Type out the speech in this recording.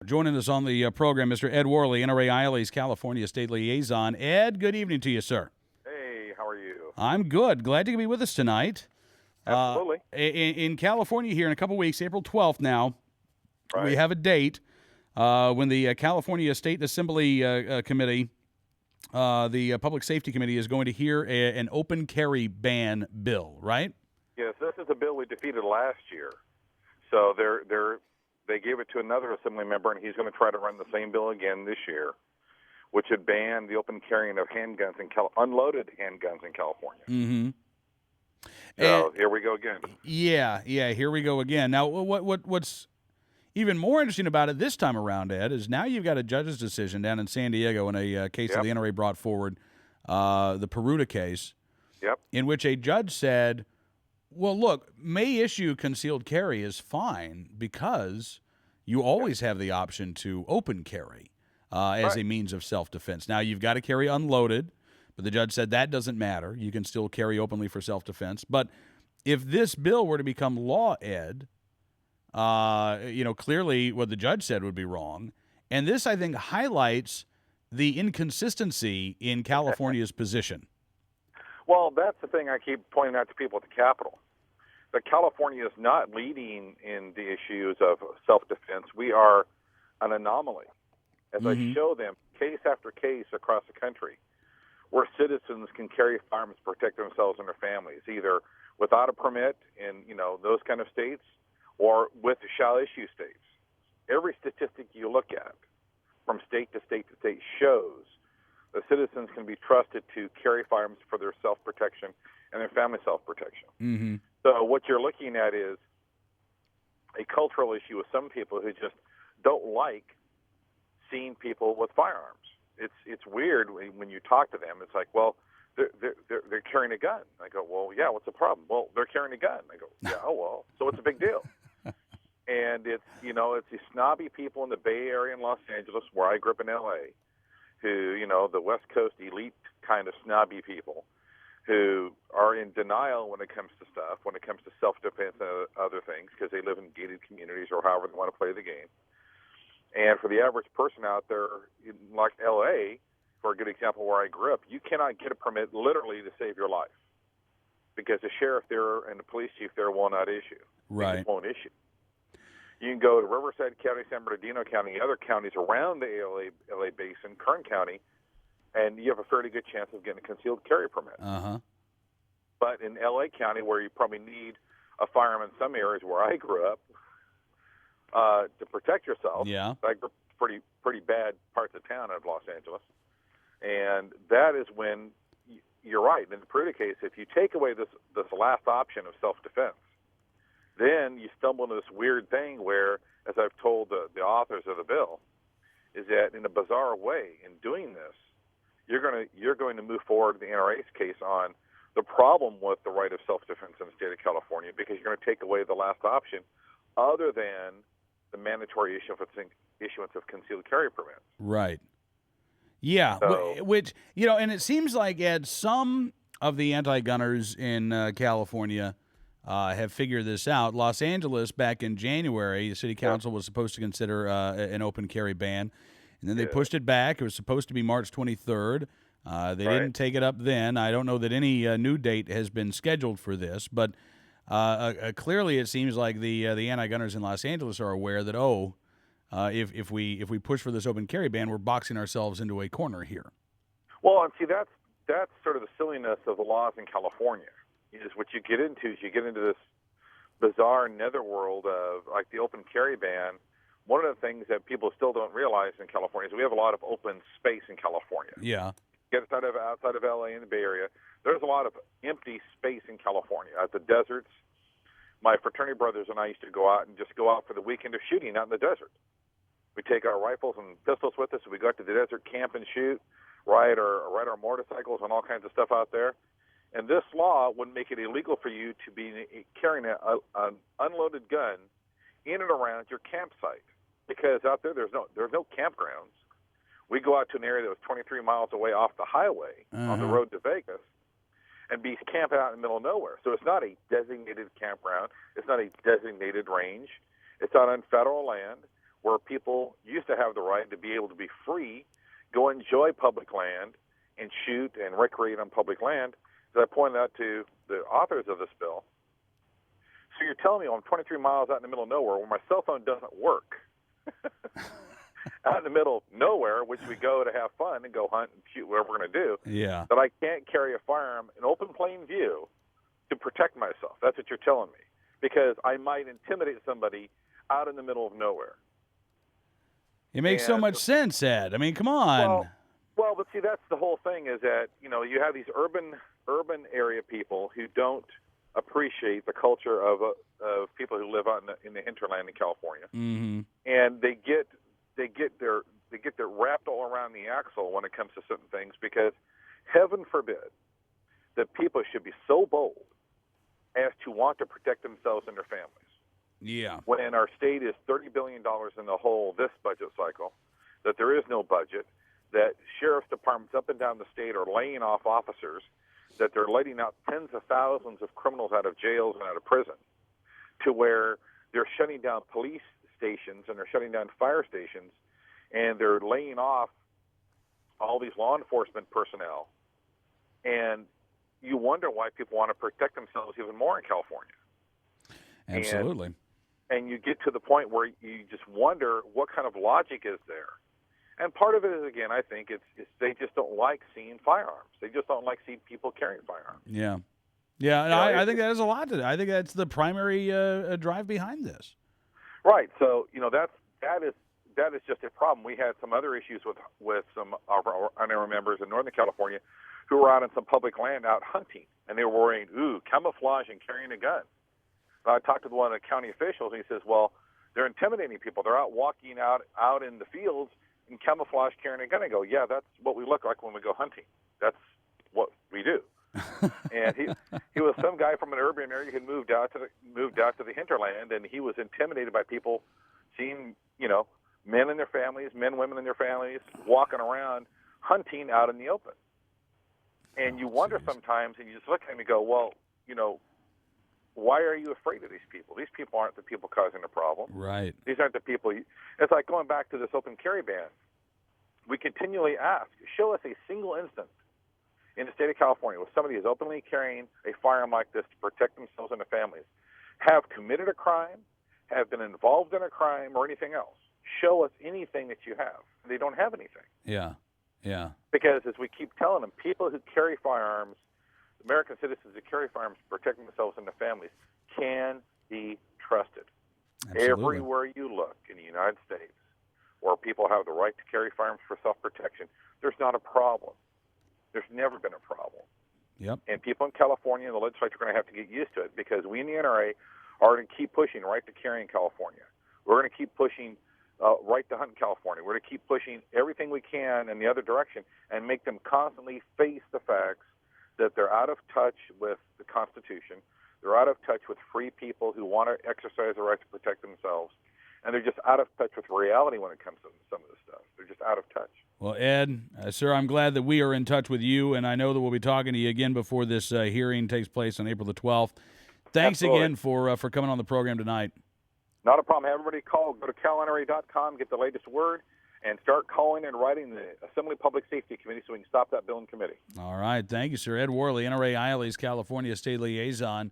Joining us on the program, Mr. Ed Worley, NRA ILA's California State Liaison. Ed, good evening to you, sir. Hey, how are you? I'm good. Glad you can be with us tonight. Absolutely. In California here in a couple weeks, April 12th now, we Right. have a date when the California State Assembly Committee, the Public Safety Committee, is going to hear an open carry ban bill, right? Yes, this is a bill we defeated last year. So they gave it to another assembly member, and he's going to try to run the same bill again this year, which would ban the open carrying of handguns in unloaded handguns in California. Mm-hmm. So here we go again. Yeah, here we go again. Now, what's even more interesting about it this time around, Ed, is now you've got a judge's decision down in San Diego in a case that the NRA brought forward, the Peruta case, in which a judge said, well, look, may issue concealed carry is fine because you always have the option to open carry as a means of self-defense. Now, you've got to carry unloaded, but the judge said that doesn't matter. You can still carry openly for self-defense. But if this bill were to become law, Ed, clearly what the judge said would be wrong. And this, I think, highlights the inconsistency in California's position. Well, that's the thing I keep pointing out to people at the Capitol. That California is not leading in the issues of self-defense. We are an anomaly. As I show them case after case across the country, where citizens can carry firearms to protect themselves and their families, either without a permit in those kind of states or with shall issue states. Every statistic you look at from state to state to state shows that citizens can be trusted to carry firearms for their self-protection and their family self-protection. Mm-hmm. So what you're looking at is a cultural issue with some people who just don't like seeing people with firearms. It's weird when you talk to them. It's like, well, they're carrying a gun. I go, well, yeah, what's the problem? Well, they're carrying a gun. I go, yeah, oh, well, so what's the big deal? And it's these snobby people in the Bay Area in Los Angeles, where I grew up in L.A., who, the West Coast elite kind of snobby people who are in denial when it comes to stuff, when it comes to self-defense and other things, because they live in gated communities or however they want to play the game. And for the average person out there, like L.A., for a good example where I grew up, you cannot get a permit literally to save your life because the sheriff there and the police chief there will not issue. Right. They just won't issue. You can go to Riverside County, San Bernardino County, other counties around the LA Basin, Kern County, and you have a fairly good chance of getting a concealed carry permit. Uh-huh. But in L.A. County, where you probably need a firearm in some areas where I grew up to protect yourself, I grew up pretty bad parts of town of Los Angeles, and that is when you're right. In the Peruta case, if you take away this last option of self-defense, then you stumble into this weird thing where, as I've told the authors of the bill, is that in a bizarre way, in doing this, you're going to move forward in the NRA's case on the problem with the right of self-defense in the state of California, because you're going to take away the last option other than the mandatory issuance of concealed carry permits. Right. Yeah, So, which, and it seems like, Ed, some of the anti-gunners in California have figured this out. Los Angeles, back in January, the city council was supposed to consider an open carry ban, and then they pushed it back. It was supposed to be March 23rd. They didn't take it up then. I don't know that any new date has been scheduled for this, but clearly it seems like the anti-gunners in Los Angeles are aware that, if we push for this open carry ban, we're boxing ourselves into a corner here. well, and see, that's sort of the silliness of the laws in California. Is what you get into this bizarre netherworld of like the open carry ban. One of the things that people still don't realize in California is we have a lot of open space in California. Yeah. Get outside of LA and the Bay Area, there's a lot of empty space in California. At the deserts, my fraternity brothers and I used to go out for the weekend of shooting out in the desert. We take our rifles and pistols with us, and we go out to the desert, camp and shoot, ride our motorcycles and all kinds of stuff out there. And this law would make it illegal for you to be carrying an unloaded gun in and around your campsite, because out there's no campgrounds. We go out to an area that was 23 miles away off the highway on the road to Vegas and be camping out in the middle of nowhere. So it's not a designated campground. It's not a designated range. It's out on federal land where people used to have the right to be able to be free, go enjoy public land, and shoot and recreate on public land, as I pointed out to the authors of this bill. So you're telling me I'm 23 miles out in the middle of nowhere where my cell phone doesn't work, out in the middle of nowhere, which we go to have fun and go hunt and shoot whatever we're going to do, Yeah. that I can't carry a firearm in open plain view to protect myself. That's what you're telling me, because I might intimidate somebody out in the middle of nowhere. It makes so much sense, Ed. I mean, come on. Well, but see, that's the whole thing is that, you have these urban area people who don't appreciate the culture of people who live out in the hinterland in California. Mm-hmm. And they get their wrapped all around the axle when it comes to certain things, because heaven forbid that people should be so bold as to want to protect themselves and their families. Yeah. When our state is $30 billion in the hole this budget cycle, that there is no budget, that sheriff's departments up and down the state are laying off officers, that they're letting out tens of thousands of criminals out of jails and out of prison, to where they're shutting down police stations and they're shutting down fire stations, and they're laying off all these law enforcement personnel. And you wonder why people want to protect themselves even more in California. Absolutely. And you get to the point where you just wonder what kind of logic is there. And part of it is, again, I think it's they just don't like seeing firearms. They just don't like seeing people carrying firearms. Yeah. Yeah, and I think that has a lot to do. I think that's the primary drive behind this. Right. So, that is just a problem. We had some other issues with some of our members in Northern California who were out on some public land out hunting, and they were wearing camouflage and carrying a gun. And I talked to one of the county officials, and he says, well, they're intimidating people. They're out walking out in the fields in camouflage carrying a gun. I go, yeah, that's what we look like when we go hunting. That's what we do. And he was some guy from an urban area who moved out to the hinterland, and he was intimidated by people seeing, men and their families, women and their families walking around hunting out in the open. And you wonder sometimes, and you just look at him and go, well, why are you afraid of these people? These people aren't the people causing the problem. Right. These aren't the people. It's like going back to this open carry ban. We continually ask, show us a single instance in the state of California where somebody is openly carrying a firearm like this to protect themselves and their families, have committed a crime, have been involved in a crime, or anything else. Show us anything that you have. They don't have anything. Yeah. Yeah. Because as we keep telling them, people who carry firearms, American citizens who carry firearms to protect themselves and their families, can be trusted. Absolutely. Everywhere you look in the United States where people have the right to carry firearms for self-protection, there's not a problem. There's never been a problem. Yep. And people in California and the legislature are going to have to get used to it, because we in the NRA are going to keep pushing right to carry in California. We're going to keep pushing right to hunt in California. We're going to keep pushing everything we can in the other direction and make them constantly face the facts that they're out of touch with the Constitution. They're out of touch with free people who want to exercise the right to protect themselves. And they're just out of touch with reality when it comes to some of this stuff. They're just out of touch. Well, Ed, sir, I'm glad that we are in touch with you, and I know that we'll be talking to you again before this hearing takes place on April the 12th. Thanks Absolutely. again for coming on the program tonight. Not a problem. Have everybody call. Go to calnra.com, get the latest word, and start calling and writing the Assembly Public Safety Committee so we can stop that bill in committee. All right. Thank you, sir. Ed Worley, NRA ILA's California State Liaison.